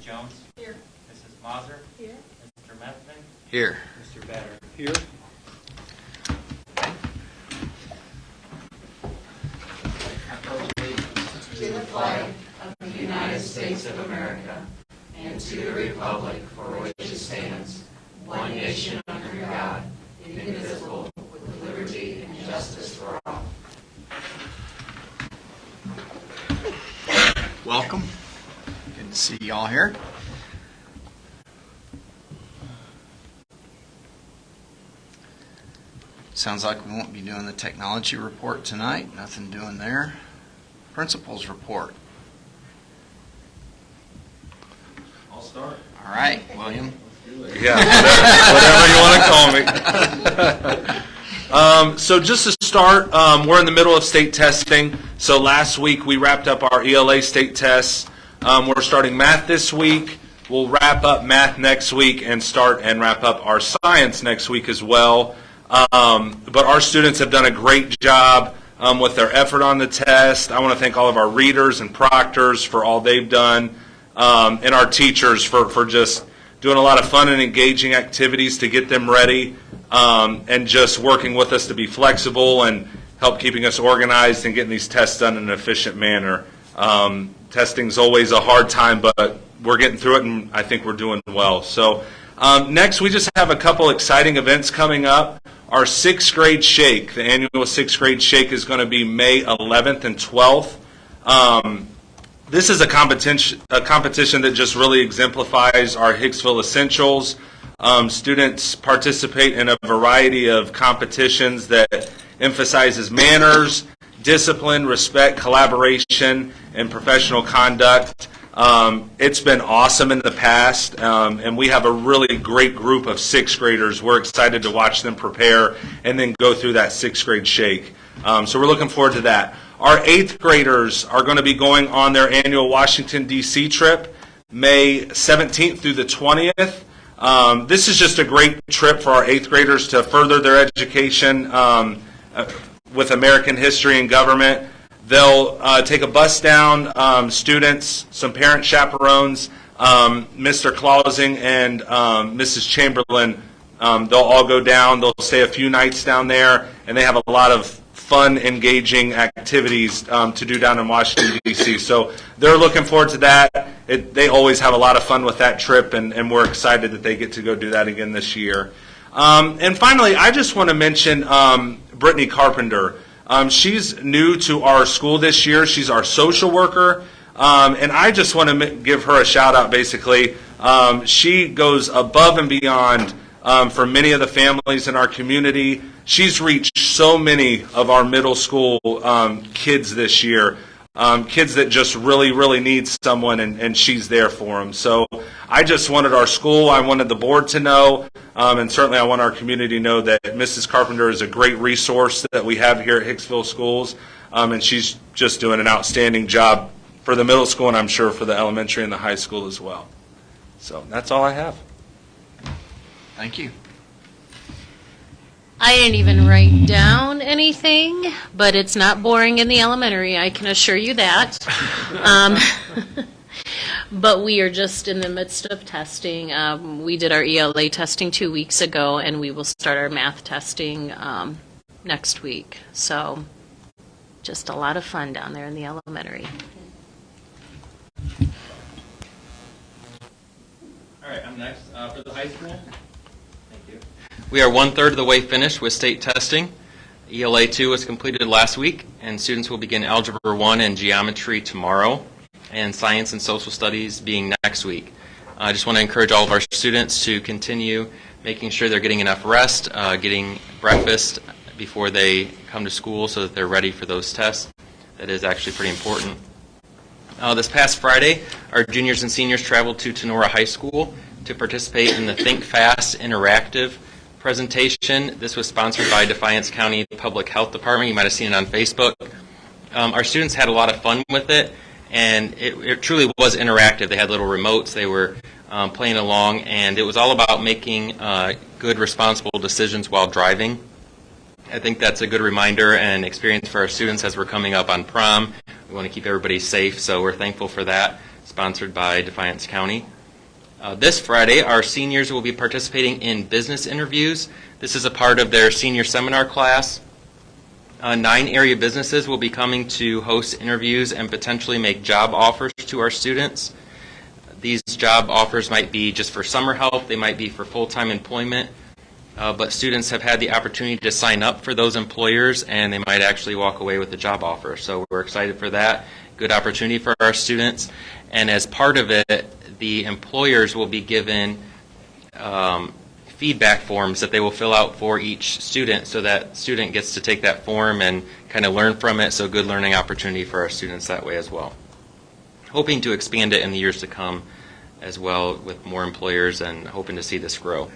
Jones? Here. Mrs. Mazur? Here. Mr. Methvin? Here. Mr. Batter? Here. To the flag of the United States of America and to the republic for which it stands, one nation under God, indivisible, with liberty and justice for all. Welcome. Good to see you all here. Sounds like we won't be doing the technology report tonight. Nothing doing there. Principals report. I'll start. All right, William. Yeah, whatever you want to call me. So just to start, we're in the middle of state testing. So last week we wrapped up our ELA state tests. We're starting math this week. We'll wrap up math next week and start and wrap up our science next week as well. But our students have done a great job with their effort on the test. I want to thank all of our readers and proctors for all they've done, and our teachers for just doing a lot of fun and engaging activities to get them ready, and just working with us to be flexible and help keeping us organized and getting these tests done in an efficient manner. Testing's always a hard time, but we're getting through it, and I think we're doing well. So next, we just have a couple exciting events coming up. Our 6th grade shake, the annual 6th grade shake, is going to be May 11th and 12th. This is a competition that just really exemplifies our Hicksville essentials. Students participate in a variety of competitions that emphasizes manners, discipline, respect, collaboration, and professional conduct. It's been awesome in the past, and we have a really great group of 6th graders. We're excited to watch them prepare and then go through that 6th grade shake. So we're looking forward to that. Our 8th graders are going to be going on their annual Washington, D.C. trip, May 17th through the 20th. This is just a great trip for our 8th graders to further their education with American history and government. They'll take a bus down, students, some parent chaperones, Mr. Clausing and Mrs. Chamberlain. They'll all go down. They'll stay a few nights down there, and they have a lot of fun, engaging activities to do down in Washington, D.C. So they're looking forward to that. They always have a lot of fun with that trip, and we're excited that they get to go do that again this year. And finally, I just want to mention Brittany Carpenter. She's new to our school this year. She's our social worker, and I just want to give her a shout out, basically. She goes above and beyond for many of the families in our community. She's reached so many of our middle school kids this year, kids that just really, really need someone, and she's there for them. So I just wanted our school, I wanted the board to know, and certainly I want our community to know that Mrs. Carpenter is a great resource that we have here at Hicksville Schools, and she's just doing an outstanding job for the middle school, and I'm sure for the elementary and the high school as well. So that's all I have. Thank you. I didn't even write down anything, but it's not boring in the elementary, I can assure you that. But we are just in the midst of testing. We did our ELA testing 2 weeks ago, and we will start our math testing next week. So just a lot of fun down there in the elementary. All right, I'm next for the high school. Thank you. We are 1/3 of the way finished with state testing. ELA 2 was completed last week, and students will begin Algebra 1 and Geometry tomorrow, and Science and Social Studies being next week. I just want to encourage all of our students to continue making sure they're getting enough rest, getting breakfast before they come to school so that they're ready for those tests. That is actually pretty important. This past Friday, our juniors and seniors traveled to Tenora High School to participate in the Think Fast Interactive presentation. This was sponsored by Defiance County Public Health Department. You might have seen it on Facebook. Our students had a lot of fun with it, and it truly was interactive. They had little remotes. They were playing along, and it was all about making good, responsible decisions while driving. I think that's a good reminder and experience for our students as we're coming up on prom. We want to keep everybody safe, so we're thankful for that, sponsored by Defiance County. This Friday, our seniors will be participating in business interviews. This is a part of their senior seminar class. 9 area businesses will be coming to host interviews and potentially make job offers to our students. These job offers might be just for summer help, they might be for full-time employment, but students have had the opportunity to sign up for those employers and they might actually walk away with a job offer. So we're excited for that. Good opportunity for our students. And as part of it, the employers will be given feedback forms that they will fill out for each student, so that student gets to take that form and kind of learn from it. So good learning opportunity for our students that way as well. Hoping to expand it in the years to come as well with more employers and hoping to see this grow.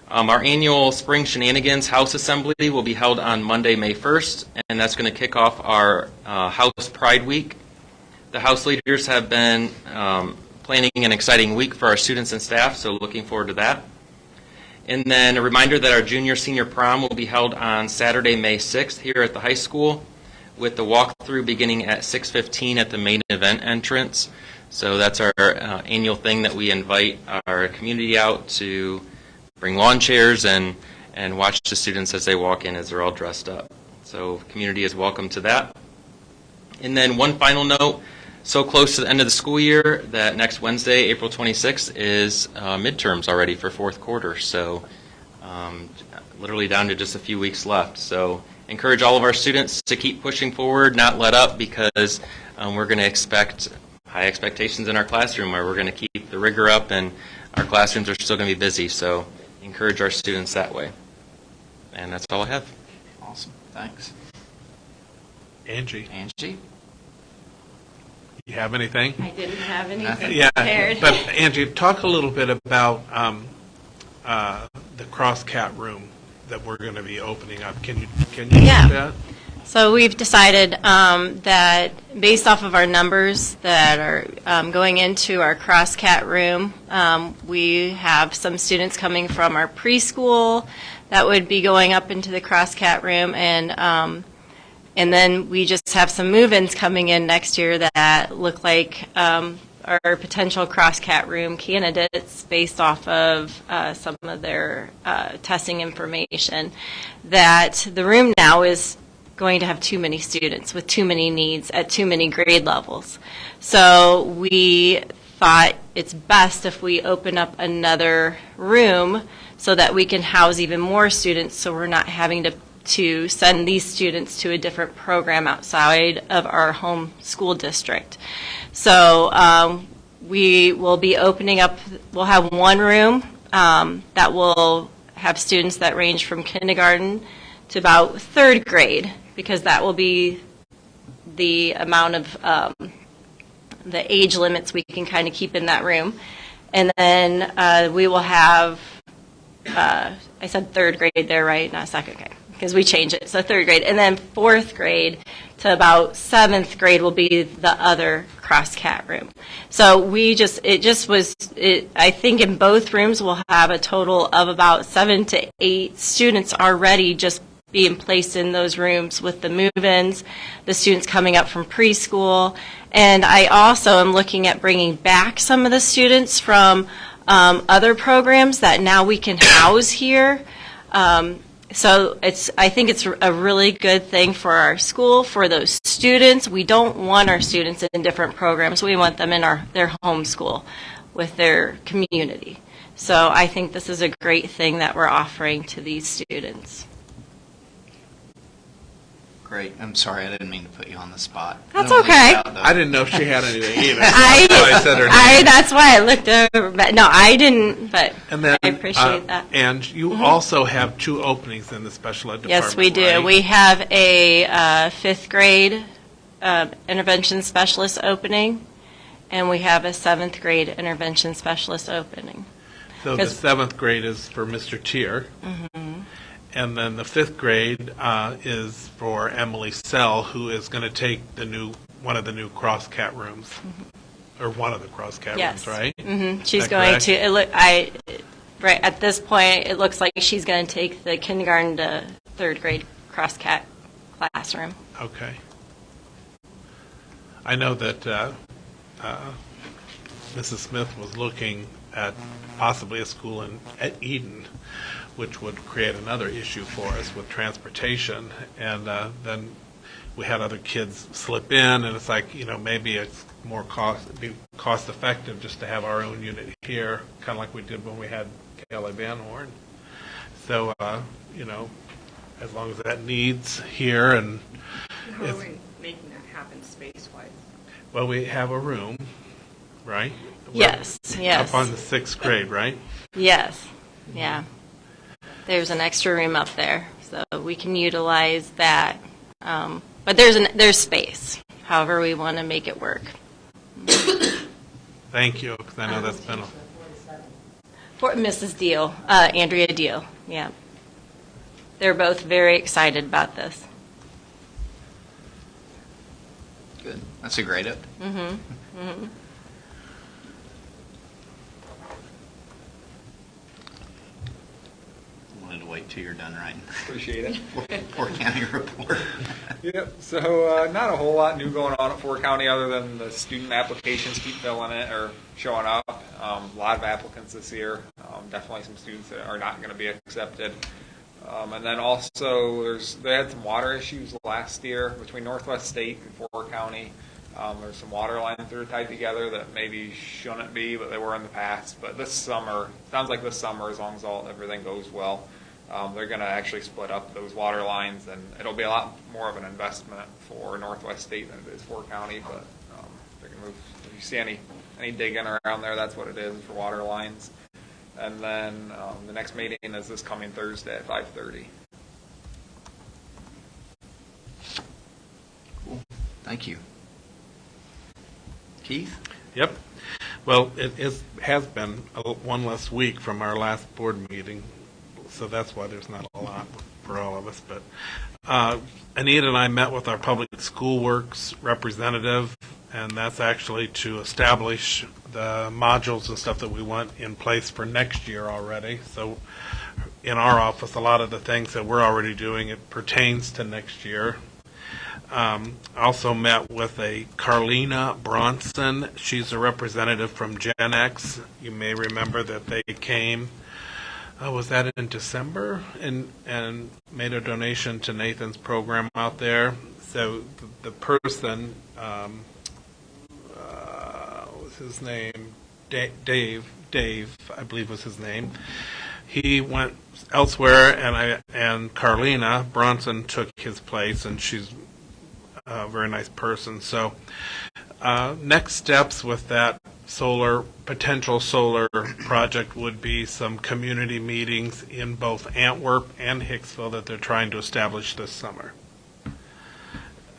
Our annual Spring Shenanigans House Assembly will be held on Monday, May 1st, and that's going to kick off our House Pride Week. The House leaders have been planning an exciting week for our students and staff, so looking forward to that. And then a reminder that our junior-senior prom will be held on Saturday, May 6th here at the high school, with the walkthrough beginning at 6:15 at the main event entrance. So that's our annual thing that we invite our community out to bring lawn chairs and watch the students as they walk in as they're all dressed up. So community is welcome to that. And then one final note, so close to the end of the school year that next Wednesday, April 26th, is midterms already for fourth quarter. So literally down to just a few weeks left. So encourage all of our students to keep pushing forward, not let up, because we're going to expect high expectations in our classroom, where we're going to keep the rigor up and our classrooms are still going to be busy. So encourage our students that way. And that's all I have. Awesome. Thanks. Angie, Angie? you have anything? I didn't have anything Yeah, prepared. but Angie, talk a little bit about the cross-cat room that we're going to be opening up. Can you Yeah. do that? So we've decided that based off of our numbers that are going into our cross-cat room, we have some students coming from our preschool that would be going up into the cross-cat room, and then we just have some move-ins coming in next year that look like our potential cross-cat room candidates based off of some of their testing information. That the room now is going to have too many students with too many needs at too many grade levels. So we thought it's best if we open up another room so that we can house even more students, so we're not having to send these students to a different program outside of our home school district. So we will be opening up, we'll have one room that will have students that range from kindergarten to about third grade, because that will be the amount of the age limits we can kind of keep in that room. And then we will have, I said third grade there, right? Not second grade, because we changed it. So third grade. And then fourth grade to about seventh grade will be the other cross-cat room. So I think in both rooms we'll have a total of about 7 to 8 students already just being placed in those rooms with the move-ins, the students coming up from preschool. And I also am looking at bringing back some of the students from other programs that now we can house here. So I think it's a really good thing for our school, for those students. We don't want our students in different programs. We want them in their home school with their community. So I think this is a great thing that we're offering to these students. Great. I'm sorry, I didn't mean to put you on the spot. That's I don't okay. leave out, though. I didn't know if she had anything either. That's why I said her name. That's why I looked over. But no, I didn't, but And then, I appreciate that. And you also have 2 openings in the special ed department. Yes, we do. right? We have a fifth grade intervention specialist opening, and we have a seventh grade intervention specialist opening. So the 7th grade is for Mr. Tier. And then the 5th grade is for Emily Sell, who is going to take one of the new cross-cat rooms, or one of the cross-cat Yes. rooms, right? She's Is that going correct? to. Right at this point, it looks like she's going to take the kindergarten to third grade cross-cat classroom. Okay. I know that Mrs. Smith was looking at possibly a school at Eden, which would create another issue for us with transportation. And then we had other kids slip in, and it's like, maybe it's more cost effective just to have our own unit here, kind of like we did when we had Kelly Van Horn. So, as long as that needs here, and How are we making that happen space-wise? well, we have a room, right? Yes, yes. Up on the 6th grade, right? Yes, yeah. There's an extra room up there, so we can utilize that. But there's space, however we want to make it work. Thank you, because I know that's been a... For Mrs. Deal, Andrea Deal, yeah. They're both very excited about this. Good. That's a great up. Mm-hmm, mm-hmm. Wanted to wait till you're done writing. Appreciate it. Poor county report. Yep, so not a whole lot new going on at Fort County other than the student applications keep filling it or showing up. A lot of applicants this year. Definitely some students that are not going to be accepted. And then also they had some water issues last year between Northwest State and Fort County. There's some water lines that are tied together that maybe shouldn't be, but they were in the past. But this summer, sounds like this summer, as long as everything goes well, they're going to actually split up those water lines, and it'll be a lot more of an investment for Northwest State than it is Fort County. But they're going to move. If you see any digging around there, that's what it is for water lines. And then the next meeting is this coming Thursday at 5:30. Cool. Thank you. Keith? Yep. Well, has been one less week from our last board meeting, so that's why there's not a lot for all of us. But Anita and I met with our Public School Works representative, and that's actually to establish the modules and stuff that we want in place for next year already. So in our office, a lot of the things that we're already doing, it pertains to next year. Also met with a Carlina Bronson. She's a representative from Gen X. You may remember that they came, was that in December, and made a donation to Nathan's program out there. So the person, what was his name? Dave, I believe was his name. He went elsewhere, and Carlina Bronson took his place, and she's a very nice person. So next steps with that potential solar project would be some community meetings in both Antwerp and Hicksville that they're trying to establish this summer.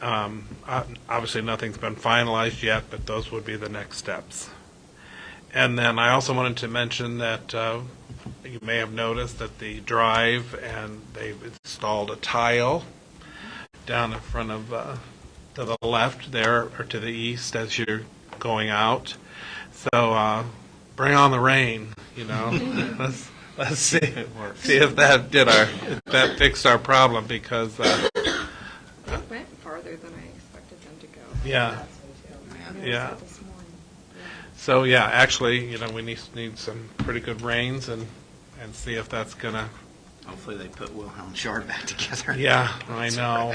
Obviously nothing's been finalized yet, but those would be the next steps. And then I also wanted to mention that you may have noticed that the drive, and they've installed a tile down in front of, to the left there, or to the east as you're going out. So bring on the rain, let's see if that fixed our problem, because It went farther than I expected them to go. yeah. Yeah. This morning. So yeah, actually, we need some pretty good rains and see if that's gonna. Hopefully they put Wilhelm Shard back together. Yeah, I know.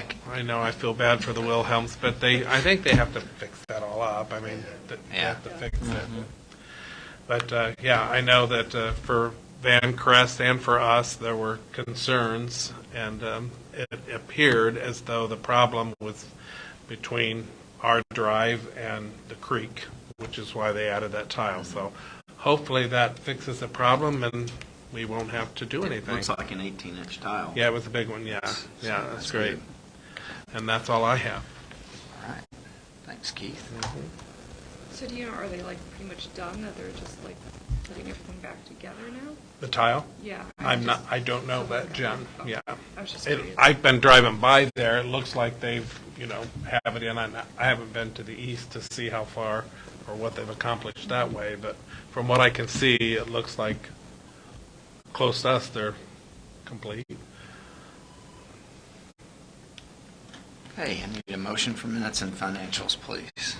I feel bad for the Wilhelms, but I think they have to fix that all up. I mean, they have to fix it. But yeah, I know that for Van Crest and for us, there were concerns, and it appeared as though the problem was between our drive and the creek, which is why they added that tile. So hopefully that fixes the problem, and we won't have to do anything. Looks like an 18-inch tile. Yeah, it was a big one, yeah. Yeah, that's great. Good. And that's all I have. All right. Thanks, Keith. So do you know, are they like pretty much done, that they're just like putting everything back together now? The tile? Yeah. I don't know that, Jen. Yeah. I was just curious. I've been driving by there. It looks like they've, have it in. I haven't been to the east to see how far or what they've accomplished that way, but from what I can see, it looks like close to us they're complete. Okay, I need a motion for minutes and financials, please.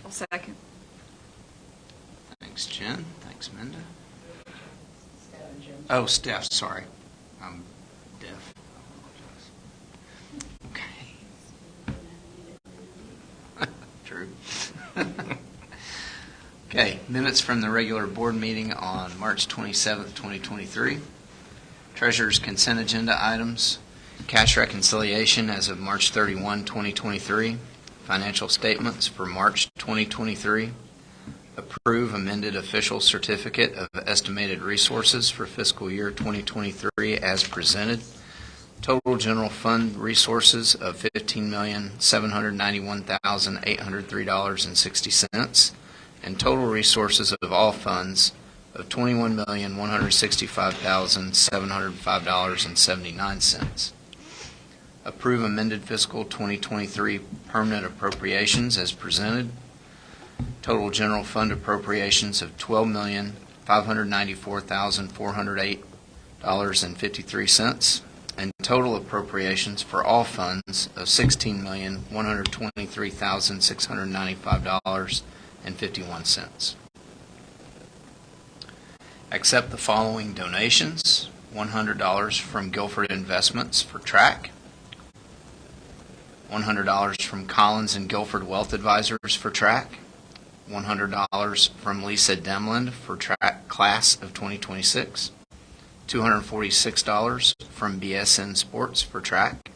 I'll second. Thanks, Jen. Thanks, Minda. Oh, Steph, sorry. I'm deaf. Okay. True. Okay, minutes from the regular board meeting on March 27th, 2023. Treasurer's consent agenda items. Cash reconciliation as of March 31, 2023. Financial statements for March 2023. Approve amended official certificate of estimated resources for fiscal year 2023 as presented. Total general fund resources of $15,791,803.60, and total resources of all funds of $21,165,705.79. Approve amended fiscal 2023 permanent appropriations as presented. Total general fund appropriations of $12,594,408.53, and total appropriations for all funds of $16,123,695.51. Accept the following donations: $100 from Guilford Investments for track, $100 from Collins and Guilford Wealth Advisors for track, $100 from Lisa Demland for track class of 2026, $246 from BSN Sports for track,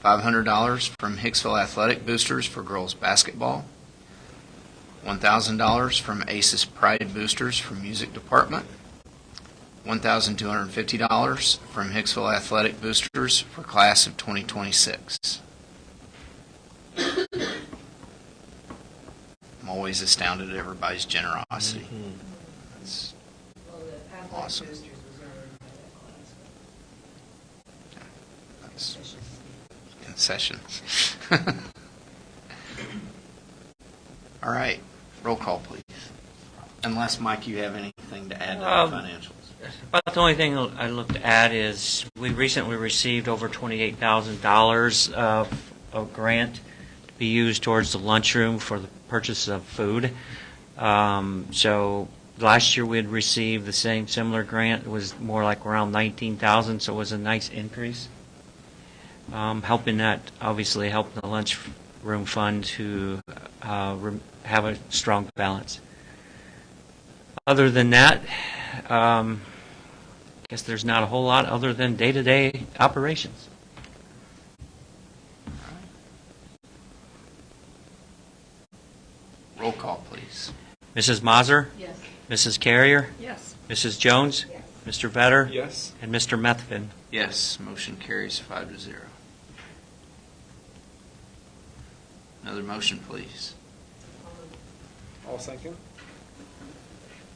$500 from Hicksville Athletic Boosters for girls basketball, $1,000 from Aces Pride Boosters for music department, $1,250 from Hicksville Athletic Boosters for class of 2026. I'm always astounded at everybody's generosity. That's awesome. That's concessions. All right, roll call, please. Unless, Mike, you have anything to add to the financials. About the only thing I looked at is we recently received over $28,000 of a grant to be used towards the lunchroom for the purchase of food. So last year we had received the same similar grant. It was more like around $19,000, so it was a nice increase. Helping that, obviously, helping the lunchroom fund to have a strong balance. Other than that, I guess there's not a whole lot other than day-to-day operations. Roll call, please. Mrs. Mazur? Yes. Mrs. Carrier? Yes. Mrs. Jones? Yes. Mr. Vetter? Yes. And Mr. Methvin? Yes, motion carries 5-0. Another motion, please. All second.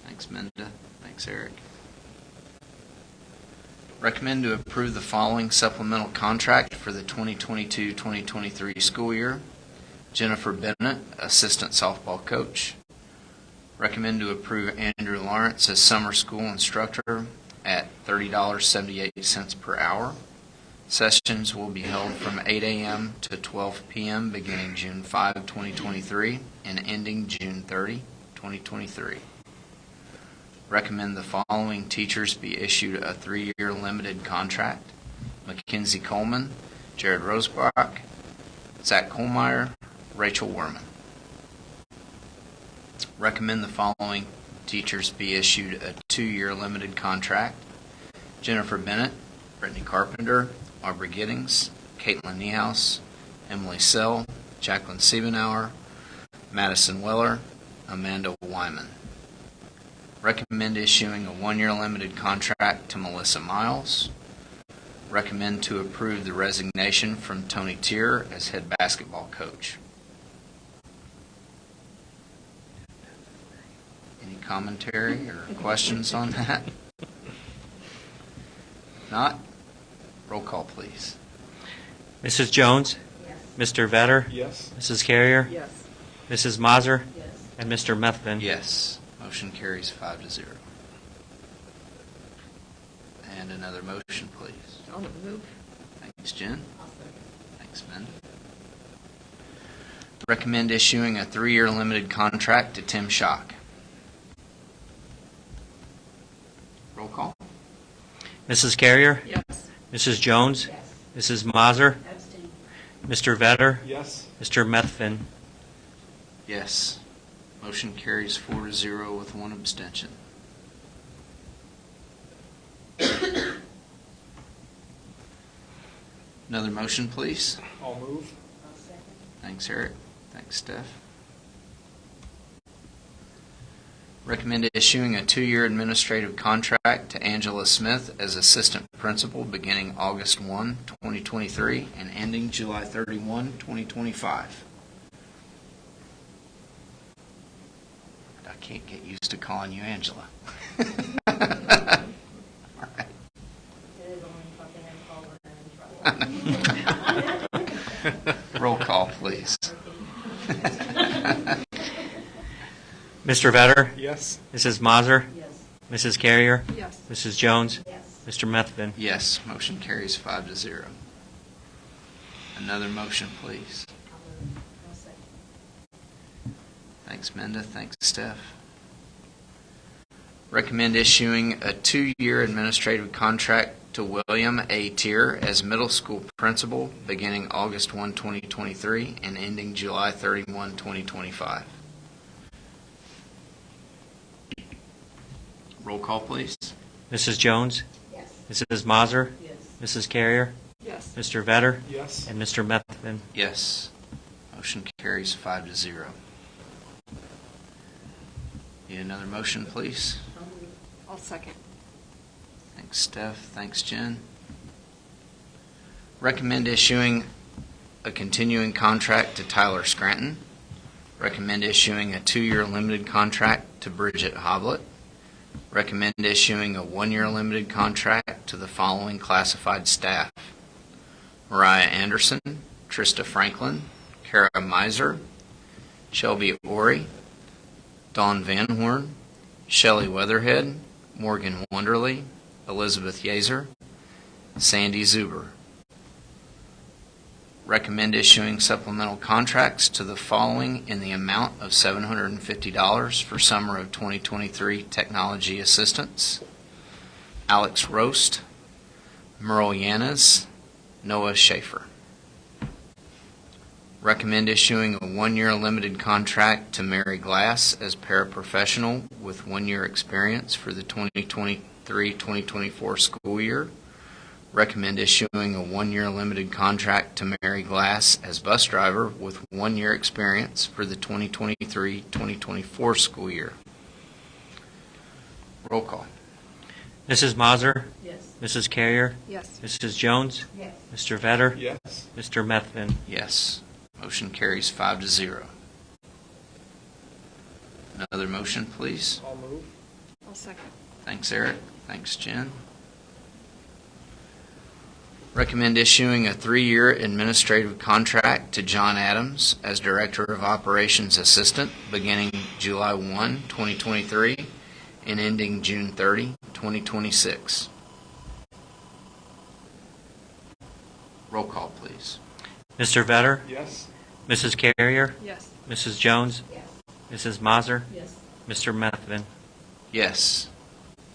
Thanks, Minda. Thanks, Eric. Recommend to approve the following supplemental contract for the 2022-2023 school year. Jennifer Bennett, assistant softball coach. Recommend to approve Andrew Lawrence as summer school instructor at $30.78 per hour. Sessions will be held from 8 a.m. to 12 p.m. beginning June 5, 2023 and ending June 30, 2023. Recommend the following teachers be issued a 3-year limited contract: Mackenzie Coleman, Jared Rosebach, Zach Kohlmeyer, Rachel Werman. Recommend the following teachers be issued a 2-year limited contract: Jennifer Bennett, Brittany Carpenter, Aubrey Giddings, Caitlin Niehaus, Emily Sell, Jacqueline Siebenauer, Madison Weller, Amanda Wyman. Recommend issuing a 1-year limited contract to Melissa Miles. Recommend to approve the resignation from Tony Tier as head basketball coach. Any commentary or questions on that? Not? Roll call, please. Mrs. Jones? Yes. Mr. Vetter? Yes. Mrs. Carrier? Yes. Mrs. Mazur? Yes. And Mr. Methvin? Yes. Motion carries 5-0. And another motion, please. I'll move. Thanks, Jen. I'll second. Thanks, Ben. Recommend issuing a 3-year limited contract to Tim Schock. Roll call. Mrs. Carrier? Yes. Mrs. Jones? Mrs. Mazur? Mr. Vetter? Yes. Mr. Methvin? Yes. Motion carries 4-0 with 1 abstention. Another motion, please. I'll move. Thanks, Eric. Thanks, Steph. Recommend issuing a 2-year administrative contract to Angela Smith as assistant principal beginning August 1, 2023 and ending July 31, 2025. I can't get used to calling you Angela. All right. Roll call, please. Mr. Vetter? Yes. Mrs. Mazur? Mrs. Carrier? Yes. Mrs. Jones? Mr. Methvin? Yes, motion carries 5-0. Another motion, please. Thanks, Minda. Thanks, Steph. Recommend issuing a 2-year administrative contract to William A. Tier as middle school principal beginning August 1, 2023 and ending July 31, 2025. Roll call, please. Mrs. Jones? Mrs. Mazur? Mrs. Carrier? Yes. Mr. Vetter? Yes. And Mr. Methvin? Yes. Motion carries 5-0. Need another motion, please? I'll second. Thanks, Steph. Thanks, Jen. Recommend issuing a continuing contract to Tyler Scranton. Recommend issuing a 2-year limited contract to Bridget Hoblet. Recommend issuing a 1-year limited contract to the following classified staff: Mariah Anderson, Trista Franklin, Kara Miser, Shelby Ori, Dawn Van Horn, Shelley Weatherhead, Morgan Wonderly, Elizabeth Yazer, Sandy Zuber. Recommend issuing supplemental contracts to the following in the amount of $750 for summer of 2023 technology assistance: Alex Roast, Merle Yanez, Noah Schaefer. Recommend issuing a 1-year limited contract to Mary Glass as paraprofessional with 1-year experience for the 2023-2024 school year. Recommend issuing a 1-year limited contract to Mary Glass as bus driver with 1-year experience for the 2023-2024 school year. Roll call. Mrs. Mazur? Mrs. Carrier? Yes. Mrs. Jones? Mr. Vetter? Yes. Mr. Methvin? Yes. Motion carries 5-0. Another motion, please. I'll move. I'll second. Thanks, Eric. Thanks, Jen. Recommend issuing a 3-year administrative contract to John Adams as Director of Operations Assistant beginning July 1, 2023 and ending June 30, 2026. Roll call, please. Mr. Vetter? Yes. Mrs. Carrier? Yes. Mrs. Jones? Mrs. Mazur? Mr. Methvin? Yes.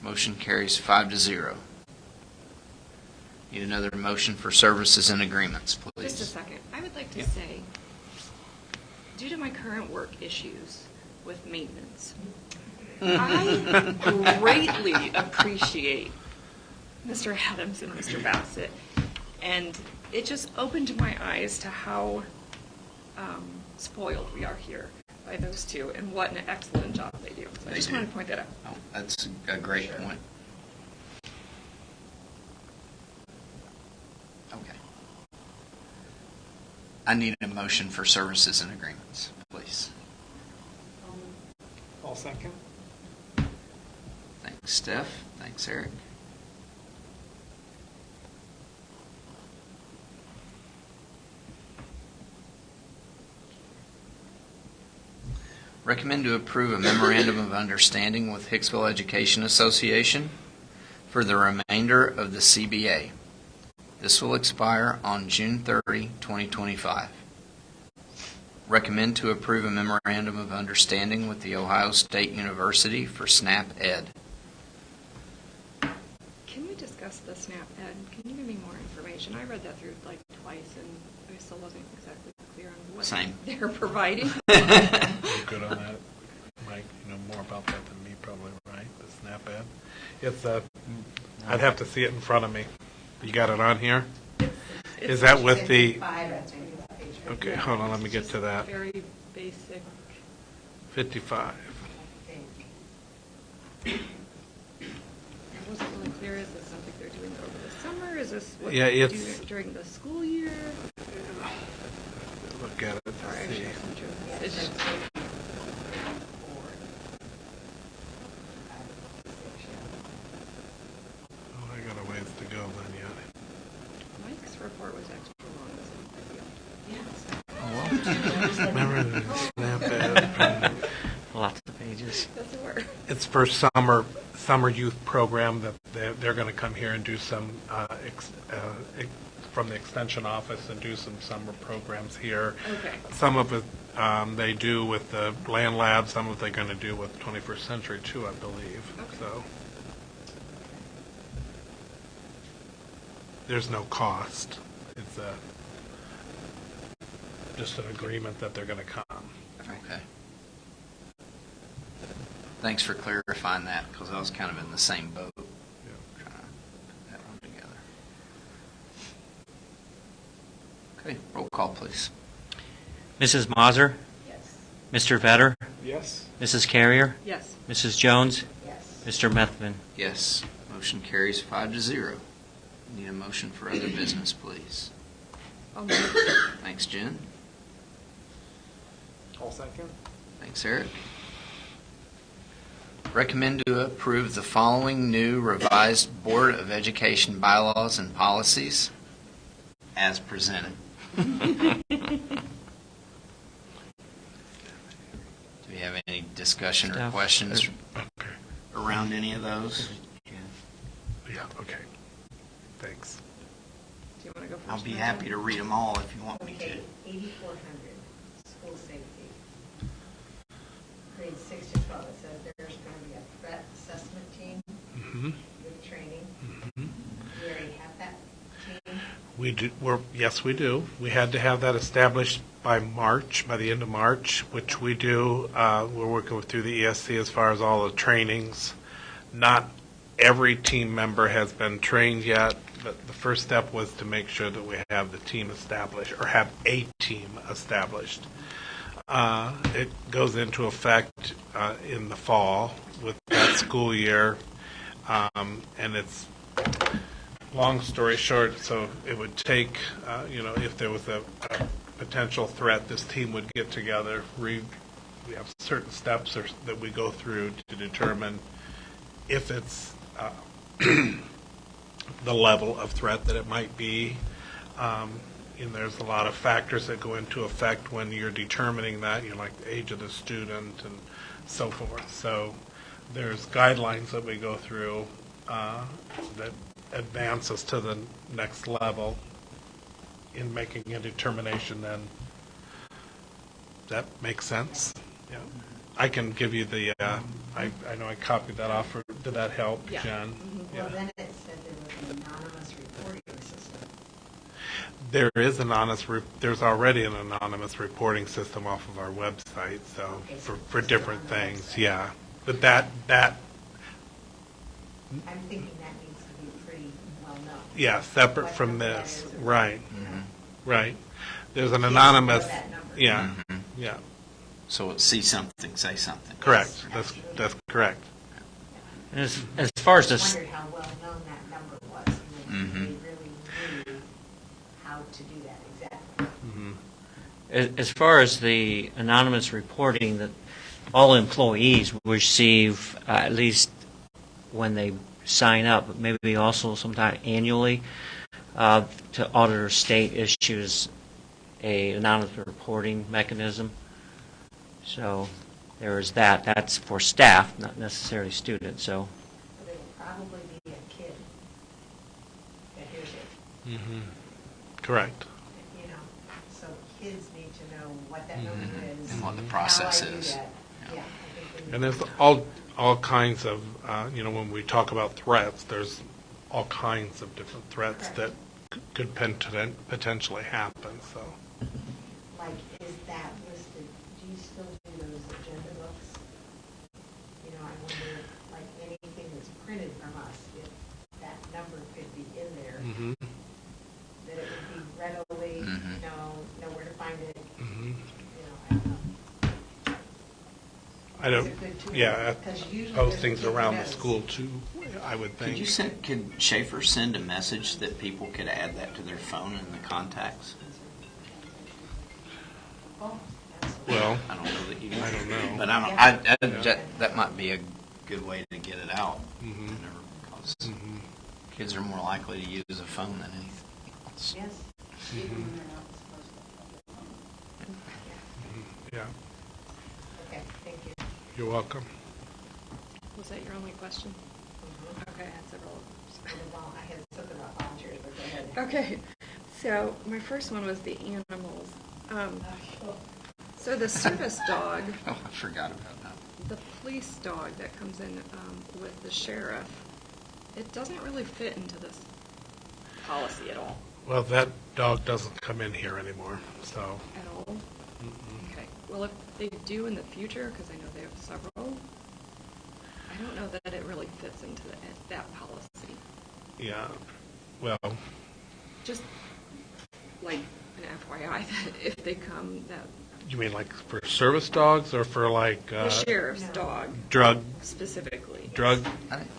Motion carries 5-0. Need another motion for services and agreements, please. Just a second. I would like to say, due to my current work issues with maintenance, I greatly appreciate Mr. Adams and Mr. Bassett. And it just opened my eyes to how spoiled we are here by those two and what an excellent job they do. So I just wanted to point that out. Oh, that's a great point. Okay. I need a motion for services and agreements, please. I'll second. Thanks, Steph. Thanks, Eric. Recommend to approve a memorandum of understanding with Hicksville Education Association for the remainder of the CBA. This will expire on June 30, 2025. Recommend to approve a memorandum of understanding with the Ohio State University for SNAP Ed. Can we discuss the SNAP Ed? Can you give me more information? I read that through like twice, and I still wasn't exactly clear on what Same. they're providing. You're good on that, Mike. You know more about that than me, probably, right? The SNAP Ed. It's I'd have to see it in front of me. You got it on here? Is that with the? Okay, hold on. Let me get to that. Very basic. 55. I wasn't really clear. Is this something they're doing over the summer? Is this what Yeah, they do it's- during the school year? Look at it. Sorry, I To see. should have sent you a message. Oh, I got a ways to go then yet. Mike's report was extra long. Remember the SNAP Ed? Lots of pages. That's a word. It's for summer youth program that they're going to come here and do some from the extension office and do some summer programs here. Okay. Some of it they do with the land lab. Some of it they're going to do with 21st Century too, I believe. Okay. So there's no cost. It's just an agreement that they're going to come. Okay. Thanks for clarifying that, because I was kind of in the same boat. Trying to put that one together. Okay, roll call, please. Mrs. Mazur? Yes. Mr. Vetter? Yes. Mrs. Carrier? Yes. Mrs. Jones? Yes. Mr. Methvin? Yes, motion carries 5-0. Need a motion for other business, please. I'll move. Thanks, Jen. All second. Thanks, Eric. Recommend to approve the following new revised Board of Education bylaws and policies as presented. Do we have any discussion or Staff. questions Okay. around any of those? Yeah. Okay. Thanks. Do you want to go first? I'll be Megan? happy to read them all if you want me Okay, to. 8400, school safety. Grade 6 to 12, it says there's going to be a threat assessment team Mm-hmm. with training. Mm-hmm. We already have that team. We do. Yes, we do. We had to have that established by March, by the end of March, which we do. We're working through the ESC as far as all the trainings. Not every team member has been trained yet, but the first step was to make sure that we have the team established, or have a team established. It goes into effect in the fall with that school year, and it's, long story short, so it would take, if there was a potential threat, this team would get together. We have certain steps that we go through to determine if it's the level of threat that it might be. And there's a lot of factors that go into effect when you're determining that, like the age of the student and so forth. So there's guidelines that we go through that advance us to the next level in making a determination then. That makes sense? Yeah. I can give you the, I know I copied that off. Did that help, Yeah. Jen? Well, then it said there was an anonymous reporting system. There is there's already an anonymous reporting system off of our website, so Okay, for so different it's anonymous. things, yeah. But that I'm thinking that needs to be pretty well known. yeah, separate What from number that this, is. right, right. There's an Yes, anonymous, know that number. yeah, Mhm. yeah, So it's see something, say something. correct. Yes, That's correct. And as far as I this, wondered how well known that number was, and Mhm. they really knew how to do that exactly. Mhm. as far as the anonymous reporting, that all employees receive at least when they sign up, but maybe also sometime annually, to Auditor State issues a anonymous reporting mechanism. So there is that. That's for staff, not necessarily students. So But it'll probably be a kid that hears it. Correct. You know, so kids need to know what that number is. And what the process how I do is. that. Yeah. I think we need And there's to- all kinds of, when we talk about threats, there's all kinds of different threats that could potentially happen, so. Like, is that listed, do you still do those agenda books? You know, I wonder, like, anything that's printed from us, if that number could be in there, Mhm. that it would be readily, know where to find it, Mhm. I don't know. I don't, It's a good tool, yeah, because usually postings there's a around the notice. school too, I would think. Could Schaefer send a message that people could add that to their phone in the contacts? Oh, absolutely. Well, I don't know that you. I don't know. But that might be a good way to get it out. Mhm. Because Mhm. kids are more likely to use a phone than anything else. Yes. Yeah, Okay, thank you. you're welcome. Was that your only question? Okay, I had several. I had something about volunteers, but go ahead. Okay, so my first one was the animals. So the service dog, Oh, I forgot about that. the police dog that comes in with the sheriff, it doesn't really fit into this policy at all. Well, that dog doesn't come in here anymore, so. At all? Okay. Well, if they do in the future, because I know they have several, I don't know that it really fits into that policy. Yeah, well, Just like an FYI that if they come, that you mean like for service dogs or for like the sheriff's dog drug, specifically. drug?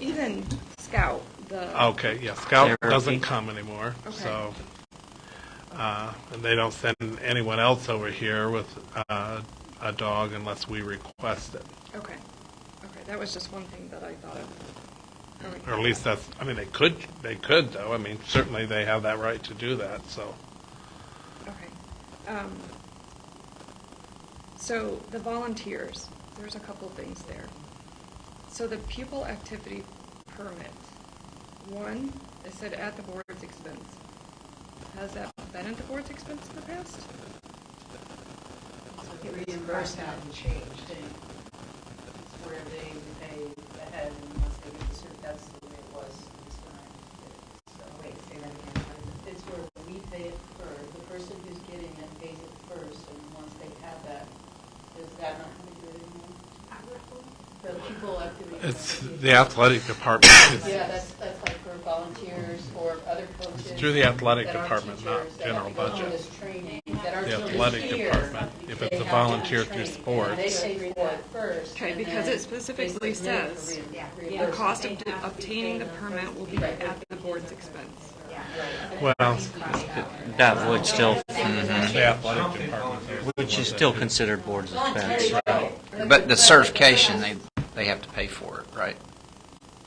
Even Scout, the Okay, yeah, Scout Therapy. doesn't come anymore, Okay. so. And they don't send anyone else over here with a dog unless we request it. Okay. Okay, that was just one thing that I thought of. Or at least that's, I mean, they could though. I mean, certainly they have that right to do that, so. Okay. So the volunteers, there's a couple things there. So the pupil activity permit, one, it said at the board's expense. Has that been at the board's expense in the past? Reimbursed hasn't changed. It's where they pay ahead and once they get the cert, that's the way it was this time. So Wait, say that again. it's where we pay it for, the person who's getting it pays it first, and once they have that, is that not how we do it anymore? The pupil activity. It's the athletic department. Yeah, that's like for volunteers or other coaches. It's through the athletic that aren't department, not teachers, that general have to go through budget. this training, that aren't The still athletic here, department. If they it's a have to volunteer through train, sports. and they pay for it first. Okay, and because then it specifically they submit says for Yeah. the reimbursement. cost of obtaining the permit will be at the board's expense. Well, That would still, the athletic department. which is still considered board's expense. But the certification, they have to pay for it, right?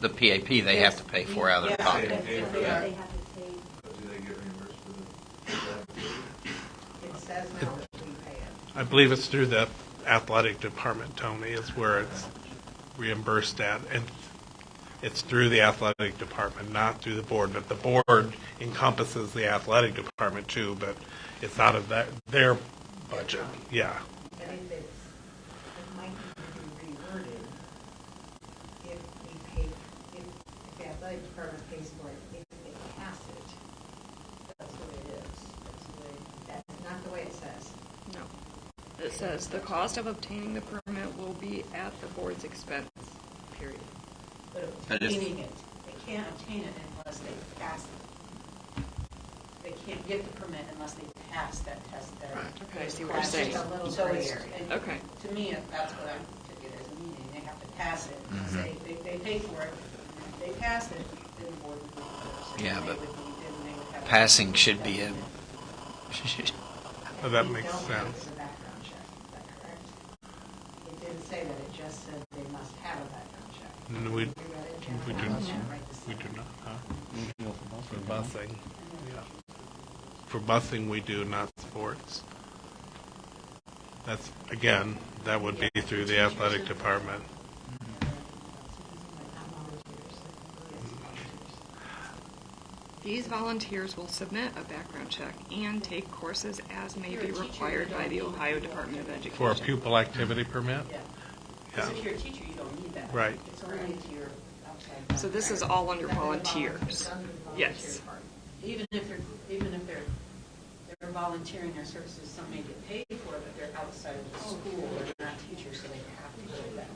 The PAP, they have to pay for out of their pocket. It says now that we pay it. I believe it's through the athletic department, Tony, is where it's reimbursed at. And it's through the athletic department, not through the board. But the board encompasses the athletic department too, but it's out of their budget, yeah. But if it might need to be reworded, if we pay, if the athletic department pays for it, if they pass it, That's the way it is. That's the way. that's not the way it says. No. It says the cost of obtaining the permit will be at the board's expense, period. But obtaining it, they can't obtain it unless they pass it. They can't get the permit unless they pass that test there. Okay, I see what you're That's saying. just a little So gray it's, area. and Okay. to me, that's what I took it as meaning. They have to pass it. Say, they pay for it. If they pass it, then the board would reimburse it. Yeah, And but they would have Passing should be a, Oh, that We makes don't have sense. a background check, is that correct? It didn't say that, it just said they must have a background check. And we do, Right, this- we do not, huh? For busing, yeah. For busing, we do, not sports. That's, again, that would be through the athletic department. These volunteers will submit a background check and take courses as may be required by the Ohio Department of Education. For a pupil activity permit? Yeah. Because Yeah. if you're a teacher, you don't need that. Right. It's only if you're outside. So this is all under volunteers. It's under the volunteer Yes. part. Even if they're volunteering their services, some may get paid for it, but they're outside of the school, they're not teachers, so they have to go to that.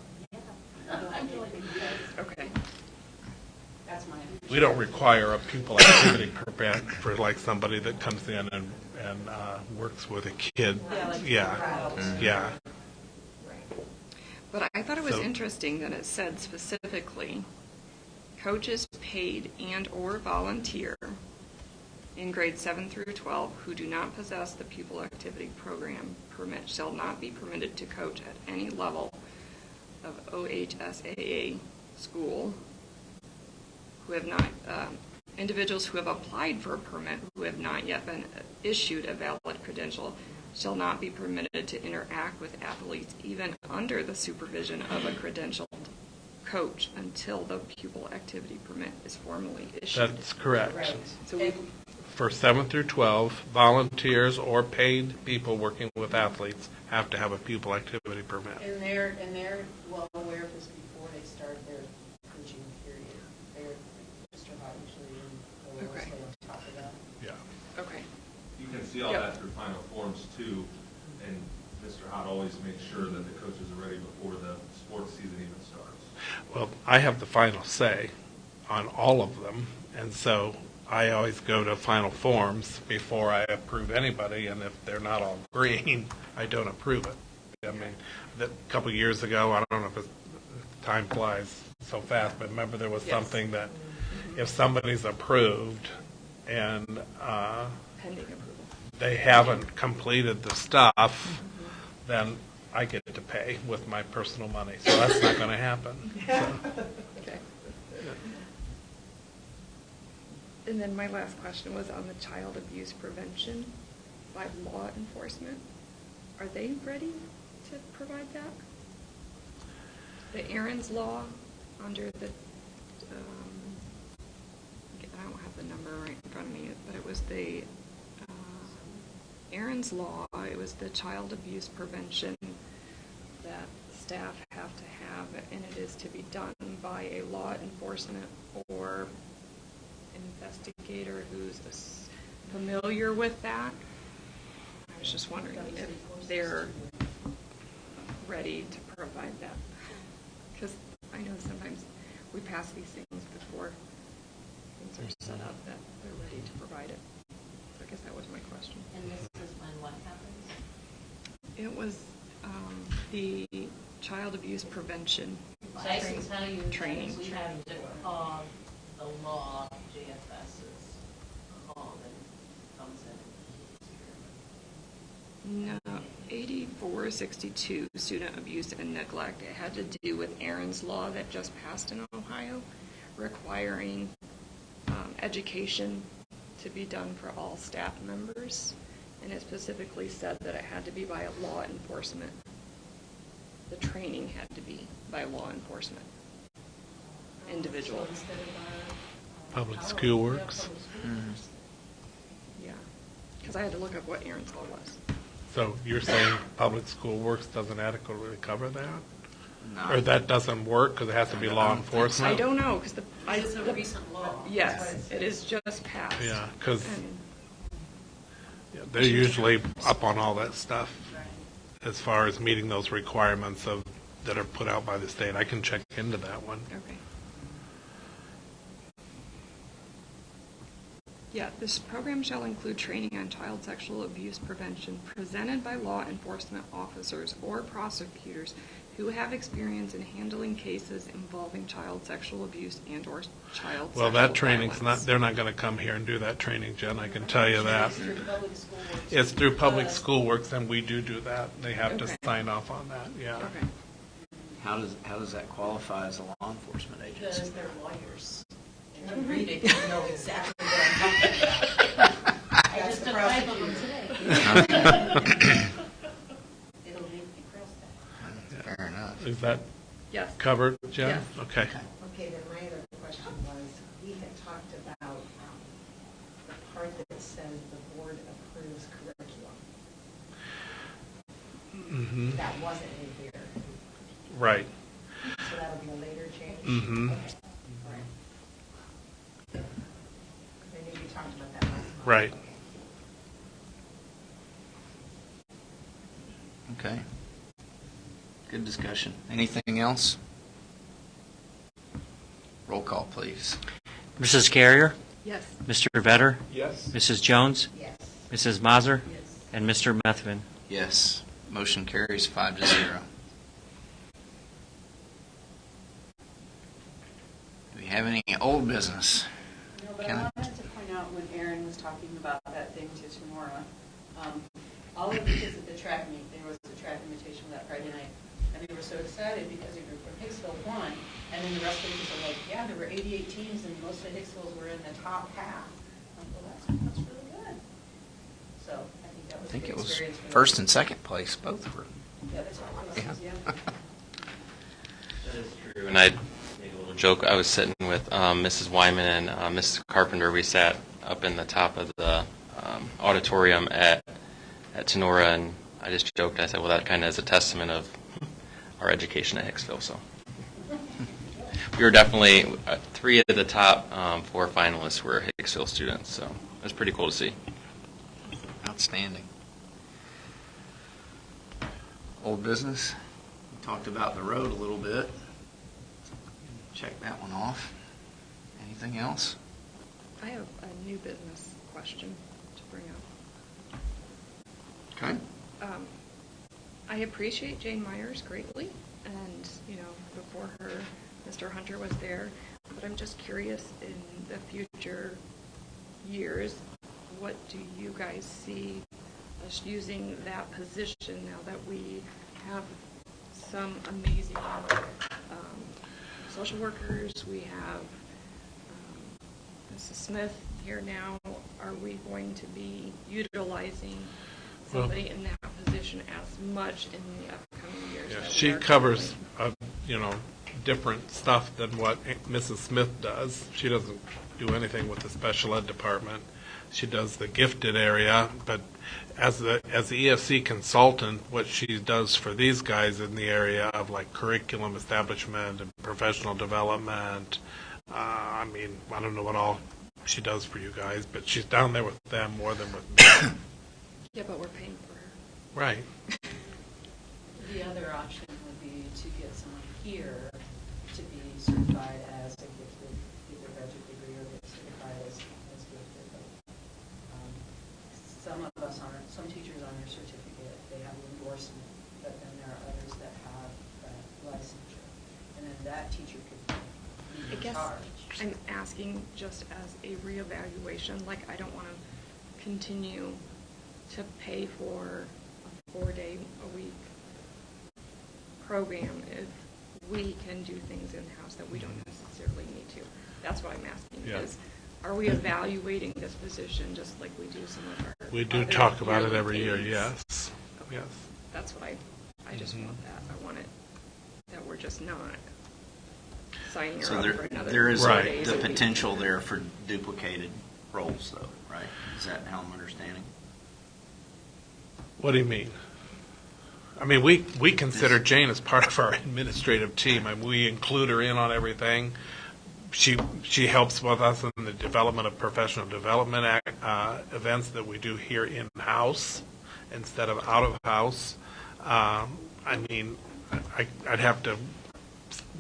Okay. That's my understanding. We don't require a pupil activity permit for like somebody that comes in and works with a kid. Yeah, like Yeah, crowds. yeah. But I thought it was So- interesting that it said specifically, coaches paid and/or volunteer in grades 7 through 12 who do not possess the pupil activity program permit shall not be permitted to coach at any level of OHSAA school, who have not, individuals who have applied for a permit who have not yet been issued a valid credential shall not be permitted to interact with athletes even under the supervision of a credentialed coach until the pupil activity permit is formally issued. That's correct. Right. So we- For 7 through 12, volunteers or paid people working with athletes have to have a pupil activity permit. And they're well aware of this before they start their coaching period. They're, Mr. Hott usually will Okay. stay on top of that. Yeah. Okay. You can see all Yep. that through final forms too, and Mr. Hott always makes sure that the coaches are ready before the sports season even starts. Well, I have the final say on all of them, and so I always go to final forms before I approve anybody, and if they're not all green, I don't approve it. I mean, a couple of years ago, I don't know if time flies so fast, but remember there was Yes. something that if somebody's approved and Pending approval. they haven't completed the stuff, then I get to pay with my personal money, so that's not going to happen. So. Okay. And then my last question was on the child abuse prevention by law enforcement. Are they ready to provide that? The Aaron's Law under the, I don't have the number right in front of me, but it was the Aaron's Law. It was the child abuse prevention that staff have to have, and it is to be done by a law enforcement or investigator who's familiar with that. I was just wondering if they're ready to provide that. Because I know sometimes we pass these things before things are set up that they're ready to provide it. So I guess that was my question. And this is when what happens? It was the child abuse prevention So I can tell you training. that we have to call the law JFS's call that comes in. No, 8462, student abuse and neglect. It had to do with Aaron's Law that just passed in Ohio, requiring education to be done for all staff members. And it specifically said that it had to be by a law enforcement. The training had to be by law enforcement individual. So instead of Public School Works. Yeah, because I had to look up what Aaron's Law was. So you're saying Public School Works doesn't adequately cover that? No. Or that doesn't work because it has to be law enforcement? I don't know, because It's a recent law. yes, it is just passed. Yeah, because And they're usually up on all that stuff Right. as far as meeting those requirements of that are put out by the state. I can check into that one. Okay. Yeah, this program shall include training on child sexual abuse prevention presented by law enforcement officers or prosecutors who have experience in handling cases involving child sexual abuse and/or child sexual Well, that training's not, violence. they're not going to come here and do that training, Jen, I can tell you that. It's through Public School Works. It's through Public Because- School Works, and we do that. They have to Okay. sign off on that, yeah. Okay. How does that qualify as a law enforcement agency? Because they're lawyers. And you read it, you know exactly what I'm talking about. I just took 5 of them today. It'll make me cross that. Fair enough. Is that Yes. covered, Jen? Yes. Okay. Okay, then my other question was, we had talked about it says the board approves curriculum. Mm-hmm. That wasn't in here. Right. So that'll be a later change? Mm-hmm. Okay. All right. I knew we talked about that last month. Right. Okay. Good discussion. Anything else? Roll call, please. Mrs. Carrier? Yes. Mr. Vetter? Yes. Mrs. Jones? Yes. Mrs. Mazur? Yes. And Mr. Methvin? Yes. Motion carries 5-0. Do we have any old business? No, but I wanted to point out when Aaron was talking about that thing to Tamora, all of the kids at the track meet, there was a track invitation that Friday night, and they were so excited because a group from Hicksville won, and then the rest of the kids are like, yeah, there were 88 teams, and most of the Hicksvilles were in the top half. I'm like, well, that's really good. So I think that was I think a good it was experience for them. first and second place. Both were. Yeah, that's awesome. Yeah. Yeah. That is true. And I made a little joke. I was sitting with Mrs. Wyman and Mrs. Carpenter. We sat up in the top of the auditorium at Tenora, and I just joked. I said, well, that kind of is a testament of our education at Hicksville. So we were definitely 3 of the top 4 finalists were Hicksville students. So it was pretty cool to see. Outstanding. Old business. We talked about the road a little bit. Check that one off. Anything else? I have a new business question to bring up. Okay. I appreciate Jane Myers greatly, and, before her, Mr. Hunter was there, but I'm just curious in the future years, what do you guys see us using that position now that we have some amazing social workers, we have Mrs. Smith here now. Are we going to be utilizing somebody in that position as much in the upcoming years? Yeah, that she we are covers, currently? different stuff than what Mrs. Smith does. She doesn't do anything with the special ed department. She does the gifted area, but as the EFC consultant, what she does for these guys in the area of like curriculum establishment and professional development, I don't know what all she does for you guys, but she's down there with them more than with me. Yeah, but we're paying for her. Right. The other option would be to get someone here to be certified as a gifted, either graduate degree or get certified as gifted. Some teachers on your certificate, they have an endorsement, but then there are others that have licensure. And then that teacher could I be guess charged. I'm asking just as a reevaluation, like I don't want to continue to pay for a 4-day-a-week program if we can do things in-house that we don't necessarily need to. That's what I'm asking is, are we evaluating this position just like we do some of our We do other talk about it yearly every year, things? yes. Yes. That's what I just want that. I want it, that we're just not signing her So up for another there is 4 Right. days the a week. potential there for duplicated roles, though, right? Is that how I'm understanding? What do you mean? We consider Jane as part of our administrative team. We include her in on everything. She helps with us in the development of professional development events that we do here in-house instead of out-of-house. I'd have to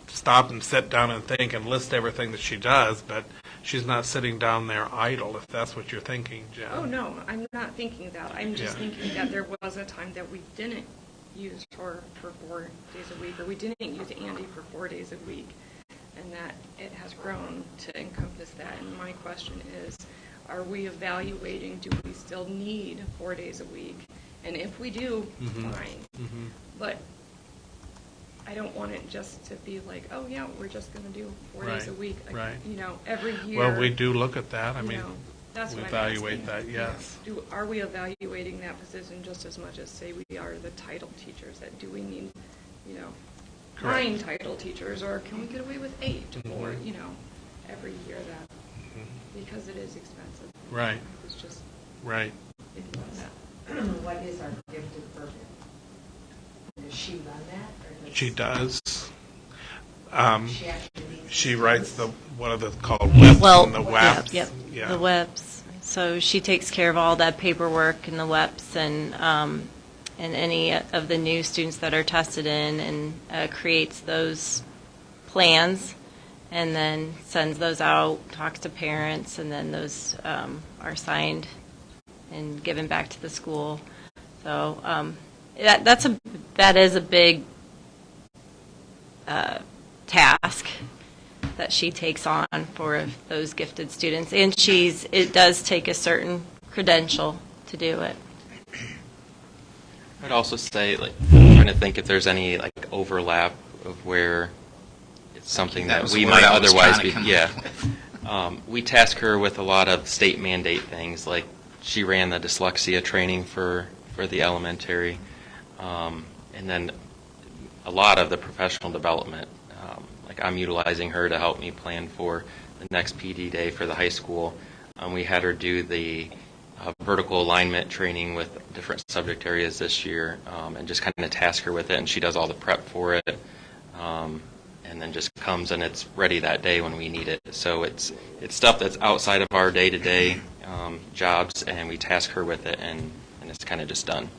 stop and sit down and think and list everything that she does, but she's not sitting down there idle, if that's what you're thinking, Jen. Oh, no, I'm not thinking that. I'm just Yeah. thinking that there was a time that we didn't use her for 4 days a week, or we didn't use Andy for 4 days a week, and that it has grown to encompass that. And my question is, are we evaluating, do we still need 4 days a week? And if we do, fine. Mhm. But I don't want it just to be like, oh, yeah, we're just going to do 4 days a Right, week. right. Every year. Well, we do look at that. That's we what I'm evaluate asking. that, yes. Are we evaluating that position just as much as, say, we are the title teachers? That do we need, Correct. 9 title teachers, or can we get away with 8? Or, every year that, because it is expensive. Right. It's just Right. What is our gifted program? Does she run that? Or does She does. She actually leads She the writes students? what are the called webs and the yeah, WAPs. yep, Yeah. the WEPs. So she takes care of all that paperwork and the WEPs and any of the new students that are tested in, and creates those plans, and then sends those out, talks to parents, and then those are signed and given back to the school. So that is a big task that she takes on for those gifted students, and it does take a certain credential to do it. I'd also say, like, I'm trying to think if there's any like overlap of where it's something That that was we the might word I was otherwise trying be. to come Yeah. up We task her with a lot of state mandate things, like she ran the dyslexia training for the elementary, and then a lot of the professional development. Like I'm utilizing her to help me plan for the next PD day for the high school. We had her do the vertical alignment training with different subject areas this year, and just kind of task her with it, and she does all the prep for it, and then just comes and it's ready that day when we need it. So it's stuff that's outside of our day-to-day jobs, and we task her with it, and it's kind of just done. Do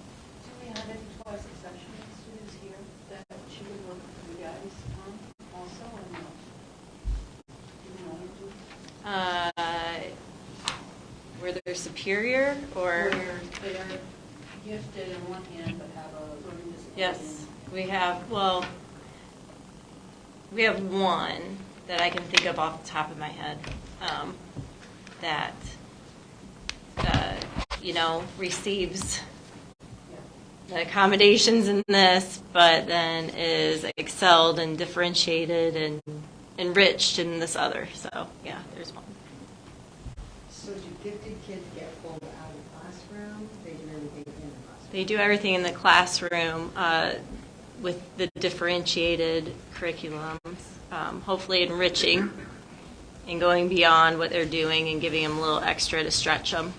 we have any class exception students here that she would work with you guys on also, or no? Do you know any? Were they superior, or? Where they're gifted in one hand but have a learning disability. Yes, we have one that I can think of off the top of my head, that, receives the accommodations in this, but then is excelled and differentiated and enriched in this other. So, yeah, there's one. So do gifted kids get pulled out of the classroom? They do everything in the classroom? They do everything in the classroom with the differentiated curriculums, hopefully enriching and going beyond what they're doing and giving them a little extra to stretch them.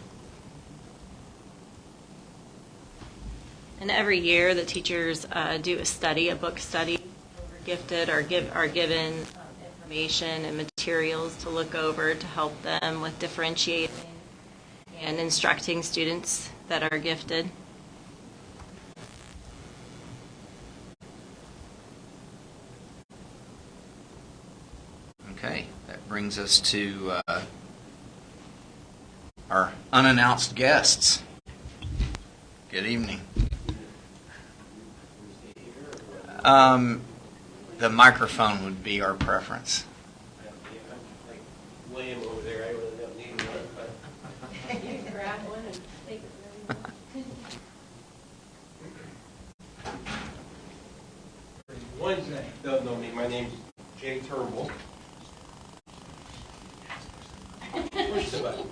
And every year, the teachers do a study, a book study, over gifted, are given information and materials to look over to help them with differentiating and instructing students that are gifted. Okay, that brings us to our unannounced guests. Good evening. The microphone would be our preference. William over there, I really don't need one, but. You can grab one and take it. For the ones that don't know me, my name's Jay Turnbull. Push the button.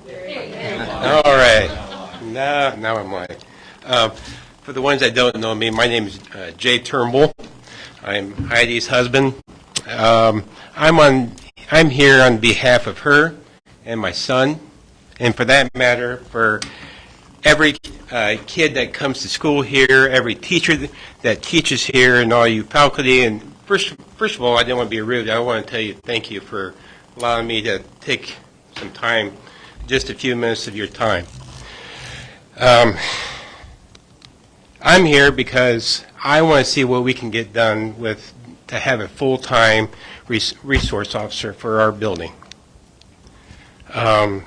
All right. Now I'm like. For the ones that don't know me, my name is Jay Turnbull. I'm Heidi's husband. I'm here on behalf of her and my son, and for that matter, for every kid that comes to school here, every teacher that teaches here, and all you faculty. And first of all, I didn't want to be rude. I want to tell you thank you for allowing me to take some time, just a few minutes of your time. I'm here because I want to see what we can get done to have a full-time resource officer for our building. And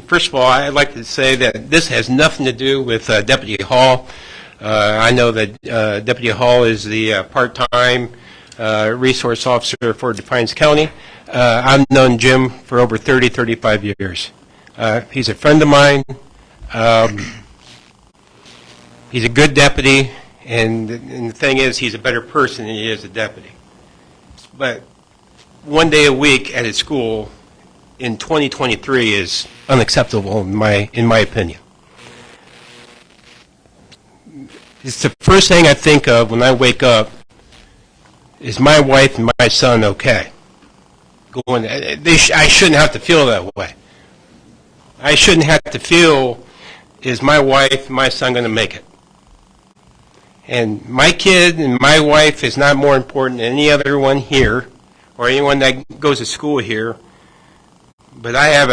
first of all, I'd like to say that this has nothing to do with Deputy Hall. I know that Deputy Hall is the part-time resource officer for Defiance County. I've known Jim for over 35 years. He's a friend of mine. He's a good deputy, and the thing is, he's a better person than he is a deputy. But one day a week at his school in 2023 is unacceptable in my opinion. It's the first thing I think of when I wake up. Is my wife and my son okay? I shouldn't have to feel that way. I shouldn't have to feel, is my wife and my son going to make it? And my kid and my wife is not more important than any other one here or anyone that goes to school here. But I have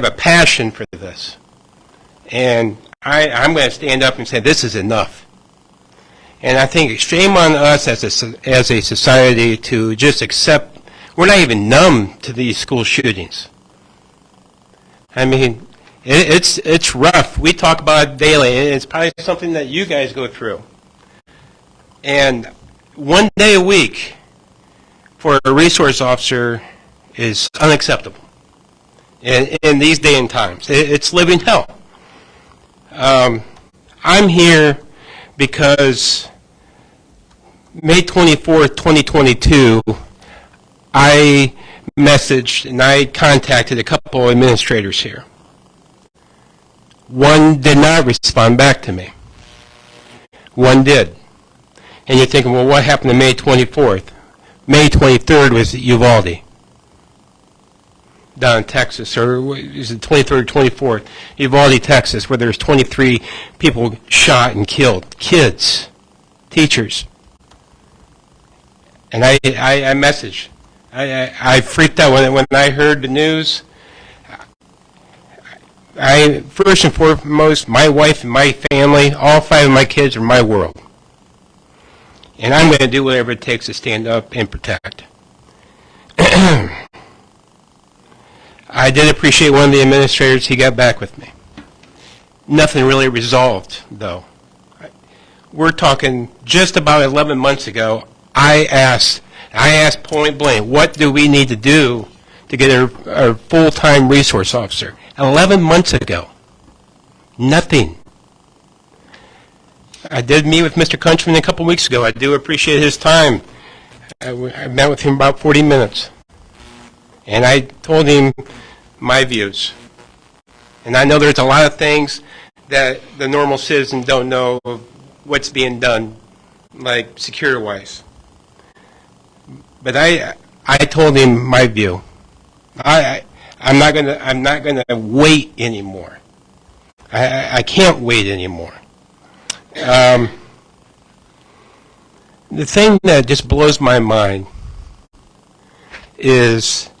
a passion for this. And I'm going to stand up and say this is enough. And I think it's shame on us as a society to just accept, we're not even numb to these school shootings. I mean, it's rough. We talk about it daily, and it's probably something that you guys go through. And one day a week for a resource officer is unacceptable in these day and times. It's living hell. I'm here because May 24th, 2022, I messaged and I contacted a couple of administrators here. One did not respond back to me. One did. And you're thinking, well, what happened to May 24th? May 23rd was at Uvalde, down in Texas, or is it 23rd or 24th? Uvalde, Texas, where there's 23 people shot and killed. Kids, teachers. And I messaged. I freaked out when I heard the news. First and foremost, my wife and my family, all 5 of my kids are my world. And I'm going to do whatever it takes to stand up and protect. I did appreciate one of the administrators. He got back with me. Nothing really resolved, though. We're talking just about 11 months ago, I asked point blank, what do we need to do to get a full-time resource officer? 11 months ago. Nothing. I did meet with Mr. Countryman a couple weeks ago. I do appreciate his time. I met with him about 40 minutes. And I told him my views. And I know there's a lot of things that the normal citizen don't know of what's being done, like security-wise. But I told him my view. I'm not gonna wait anymore. I can't wait anymore. The thing that just blows my mind is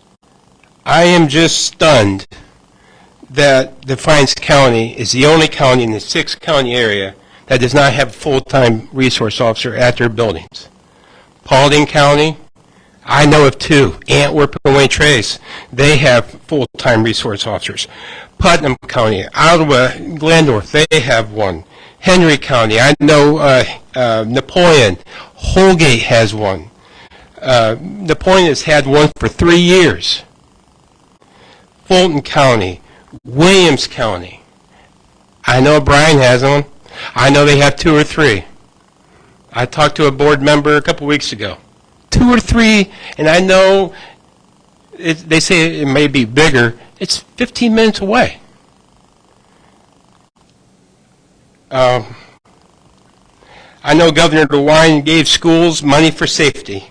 I am just stunned that Defiance County is the only county in the 6-county area that does not have a full-time resource officer at their buildings. Paulding County, I know of 2. Antwerp and Wayne Trace, they have full-time resource officers. Putnam County, Ottawa, Glandorf, they have one. Henry County, I know Napoleon, Holgate has one. Napoleon has had one for 3 years. Fulton County, Williams County, I know Bryan has one. I know they have 2 or 3. I talked to a board member a couple weeks ago. 2 or 3, and I know they say it may be bigger. It's 15 minutes away. I know Governor DeWine gave schools money for safety.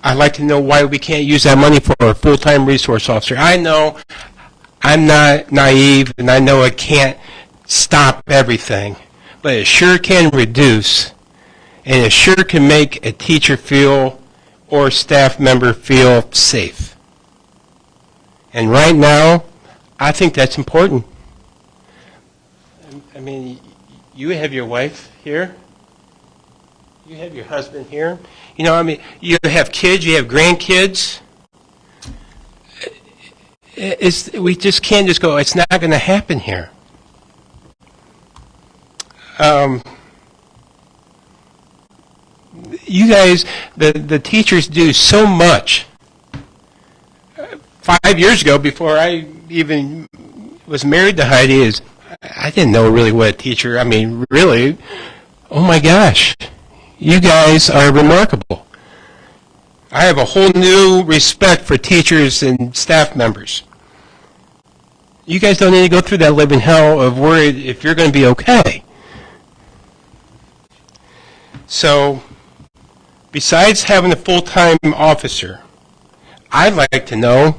I'd like to know why we can't use that money for a full-time resource officer. I know I'm not naive, and I know it can't stop everything, but it sure can reduce, and it sure can make a teacher feel or staff member feel safe. And right now, I think that's important. I mean, you have your wife here. You have your husband here. You know, I mean, you have kids, you have grandkids. We just can't just go, it's not going to happen here. You guys, the teachers do so much. 5 years ago, before I even was married to Heidi, I didn't know really what a teacher, I mean, really, oh my gosh, you guys are remarkable. I have a whole new respect for teachers and staff members. You guys don't need to go through that living hell of worried if you're going to be okay. So, besides having a full-time officer, I'd like to know,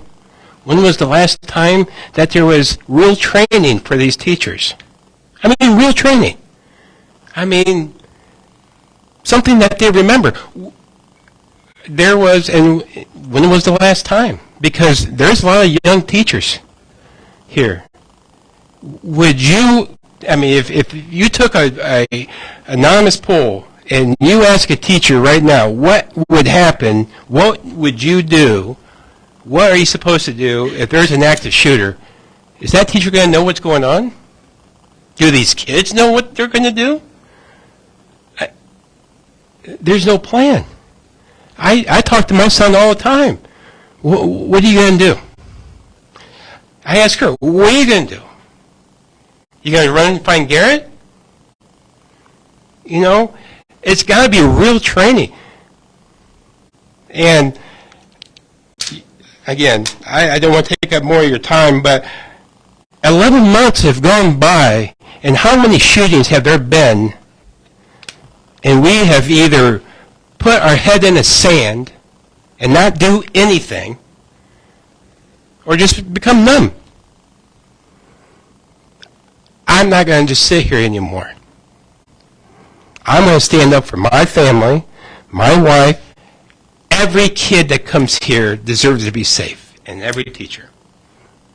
when was the last time that there was real training for these teachers? I mean, real training. I mean, something that they remember. There was, and when was the last time? Because there's a lot of young teachers here. Would you, I mean, if you took a anonymous poll and you ask a teacher right now, what would happen, what would you do, what are you supposed to do if there's an active shooter? Is that teacher going to know what's going on? Do these kids know what they're going to do? There's no plan. I talk to my son all the time. What are you going to do? I ask her, what are you going to do? You going to run and find Garrett? You know, it's got to be real training. And again, I don't want to take up more of your time, but 11 months have gone by, and how many shootings have there been? And we have either put our head in the sand and not do anything, or just become numb. I'm not going to just sit here anymore. I'm going to stand up for my family, my wife. Every kid that comes here deserves to be safe, and every teacher.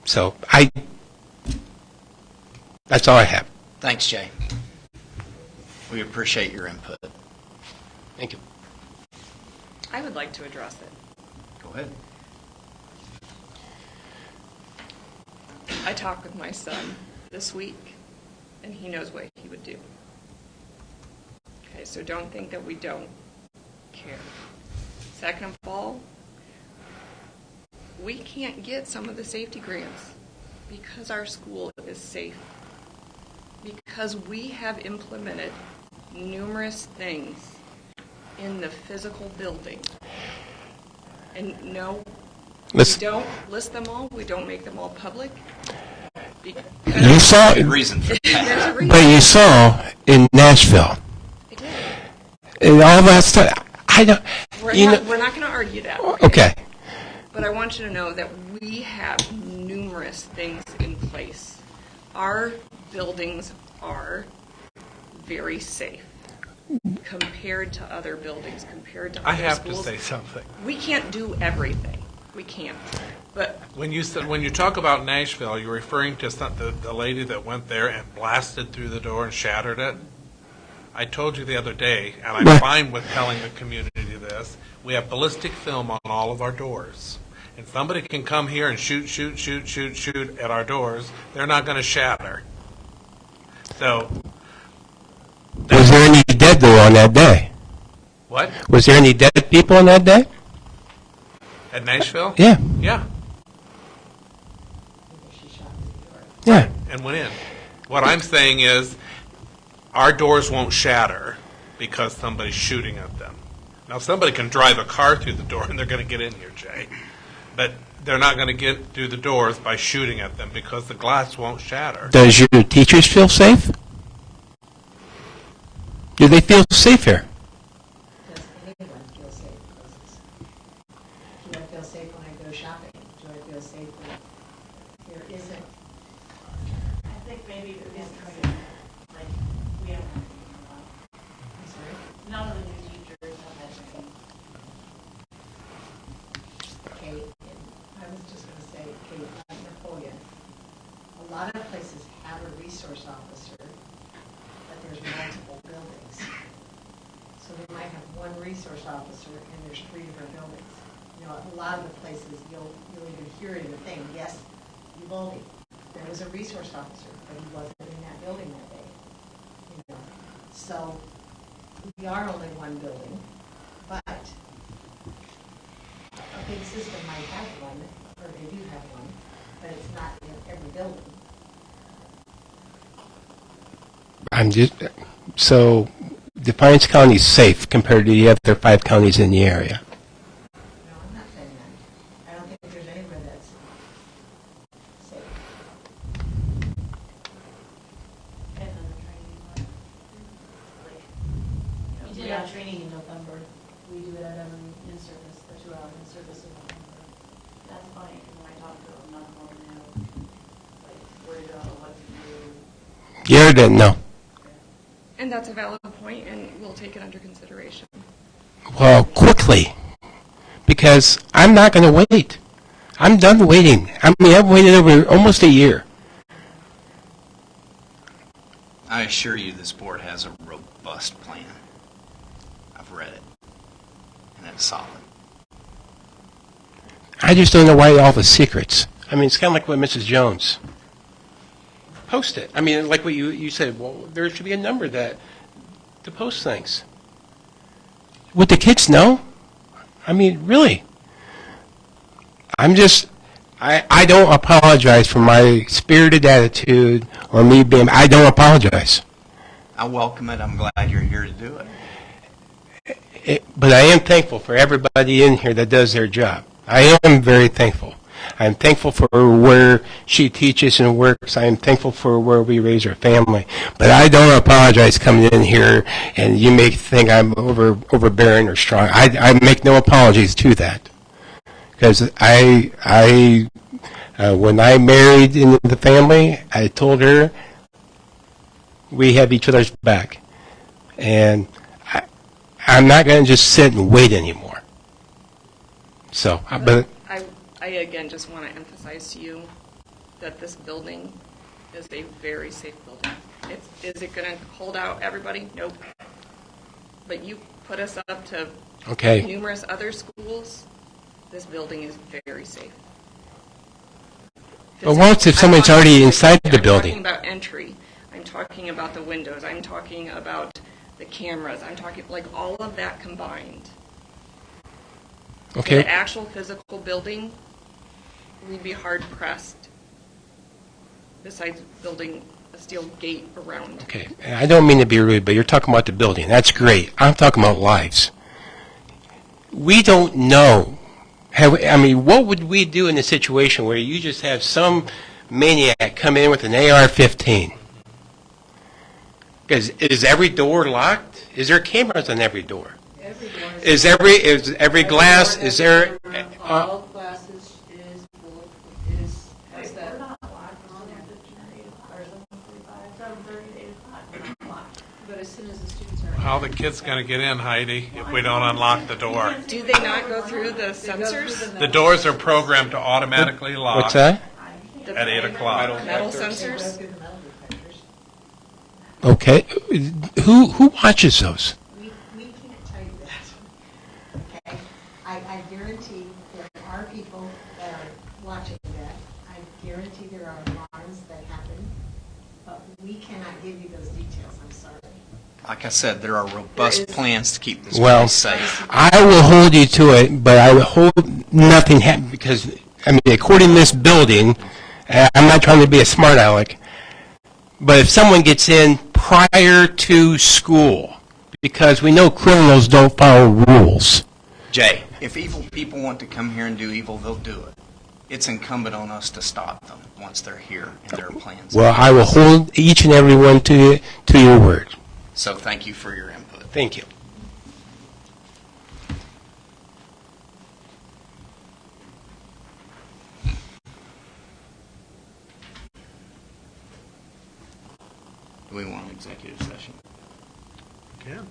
So that's all I have. Thanks, Jay. We appreciate your input. Thank you. I would like to address it. Go ahead. I talked with my son this week, and he knows what he would do. Okay, so don't think that we don't care. Second of all, we can't get some of the safety grants because our school is safe. Because we have implemented numerous things in the physical building. And no, we don't list them all. We don't make them all public. You saw, reason for that. but you saw in Nashville, I did. and all that stuff. I don't. We're not going to argue that. Okay. But I want you to know that we have numerous things in place. Our buildings are very safe compared to other buildings, compared to I other have schools. to say something. We can't do everything. We can't. But When you talk about Nashville, you're referring to the lady that went there and blasted through the door and shattered it? I told you the other day, and I'm fine with telling the community this, we have ballistic film on all of our doors. And somebody can come here and shoot at our doors. They're not going to shatter. So, Was there any dead though on that day? what? Was there any dead people on that day? At Nashville? Yeah. Yeah. Yeah. And went in. What I'm saying is, our doors won't shatter because somebody's shooting at them. Now, somebody can drive a car through the door and they're going to get in here, Jay. But they're not going to get through the doors by shooting at them because the glass won't shatter. Does your teachers feel safe? Do they feel safe here? Does anyone feel safe? Do I feel safe when I go shopping? Do I feel safe when there isn't? I think maybe there is something like we don't have to think about. I'm sorry? None of the new teachers have had training. Okay, and I was just going to say, okay, Napoleon, a lot of places have a resource officer, but there's multiple buildings. So they might have one resource officer and there's 3 different buildings. You know, a lot of the places you'll even hear in the thing, yes, Uvalde, there was a resource officer, but he wasn't in that building that day. You know, so we are only one building, but a big system might have one, or they do have one, but it's not in every building. So Defiance County is safe compared to the other 5 counties in the area. No, I'm not saying that. I don't think there's anywhere that's safe. Depends on the training. We did our training in November. We do it at in-service, the 2-hour in-service in November. That's funny, because when I talk to them, none of them know, like, where to go, what to do. Garrett didn't know. And that's a valid point, and we'll take it under consideration. Well, quickly, because I'm not going to wait. I'm done waiting. I mean, I've waited over almost a year. I assure you this board has a robust plan. I've read it, and it's solid. I just don't know why all the secrets. I mean, it's kind of like what Mrs. Jones. Post it. I mean, like what you said, well, there should be a number to post things. Would the kids know? I mean, really? I don't apologize for my spirited attitude or me being, I don't apologize. I welcome it. I'm glad you're here to do it. But I am thankful for everybody in here that does their job. I am very thankful. I'm thankful for where she teaches and works. I am thankful for where we raise our family. But I don't apologize coming in here and you may think I'm overbearing or strong. I make no apologies to that. Because when I married into the family, I told her we have each other's back. And I'm not going to just sit and wait anymore. So, but I again just want to emphasize to you that this building is a very safe building. Is it going to hold out everybody? Nope. But you put us up to numerous other schools, this building is very safe. But once if someone's already inside the building. I'm talking about entry. I'm talking about the windows. I'm talking about the cameras. I'm talking like all of that combined. Okay. The actual physical building, we'd be hard pressed. Besides building a steel gate around. Okay. I don't mean to be rude, but you're talking about the building. That's great. I'm talking about lives. We don't know. What would we do in a situation where you just have some maniac come in with an AR-15? Is every door locked? Is there cameras on every door? Is every glass? Is there? All glasses has that. But as soon as the students are. How the kids going to get in, Heidi, if we don't unlock the door? Do they not go through the sensors? The doors are programmed to automatically lock. What's that? At 8 o'clock. Metal sensors? Okay. Who watches those? We can't tell you that. Okay? I guarantee there are people that are watching that. I guarantee there are alarms that happen, but we cannot give you those details. I'm sorry. Like I said, there are robust plans to keep this Well, place safe. I will hold you to it, but I will hold nothing happen because, according to this building, I'm not trying to be a smart aleck, but if someone gets in prior to school, because we know criminals don't follow rules. Jay, if evil people want to come here and do evil, they'll do it. It's incumbent on us to stop them once they're here and their plans. Well, I will hold each and every one to your word. So thank you for your input. Thank you. Do we want an executive session? Yeah,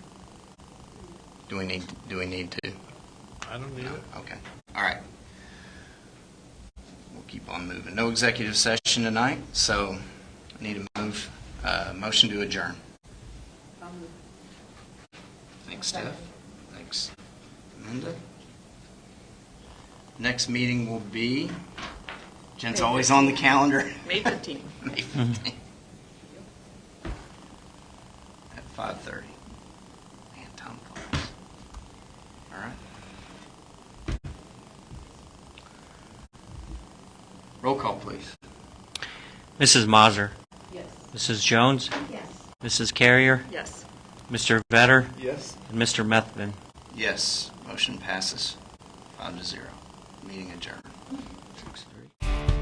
Do we need to? I don't need it. Okay. All right. We'll keep on moving. No executive session tonight, so I need a motion to adjourn. Thanks, Steph. Thanks, Amanda. Next meeting will be, Jen's always on the calendar. May 15th. May 15th. At 5:30. Man, time flies. All right. Roll call, please. Mrs. Mazur, Yes. Mrs. Jones, Yes. Mrs. Carrier, Yes. Mr. Vetter, Yes. and Mr. Methvin. Yes, motion passes 5-0. Meeting adjourned. 6-3.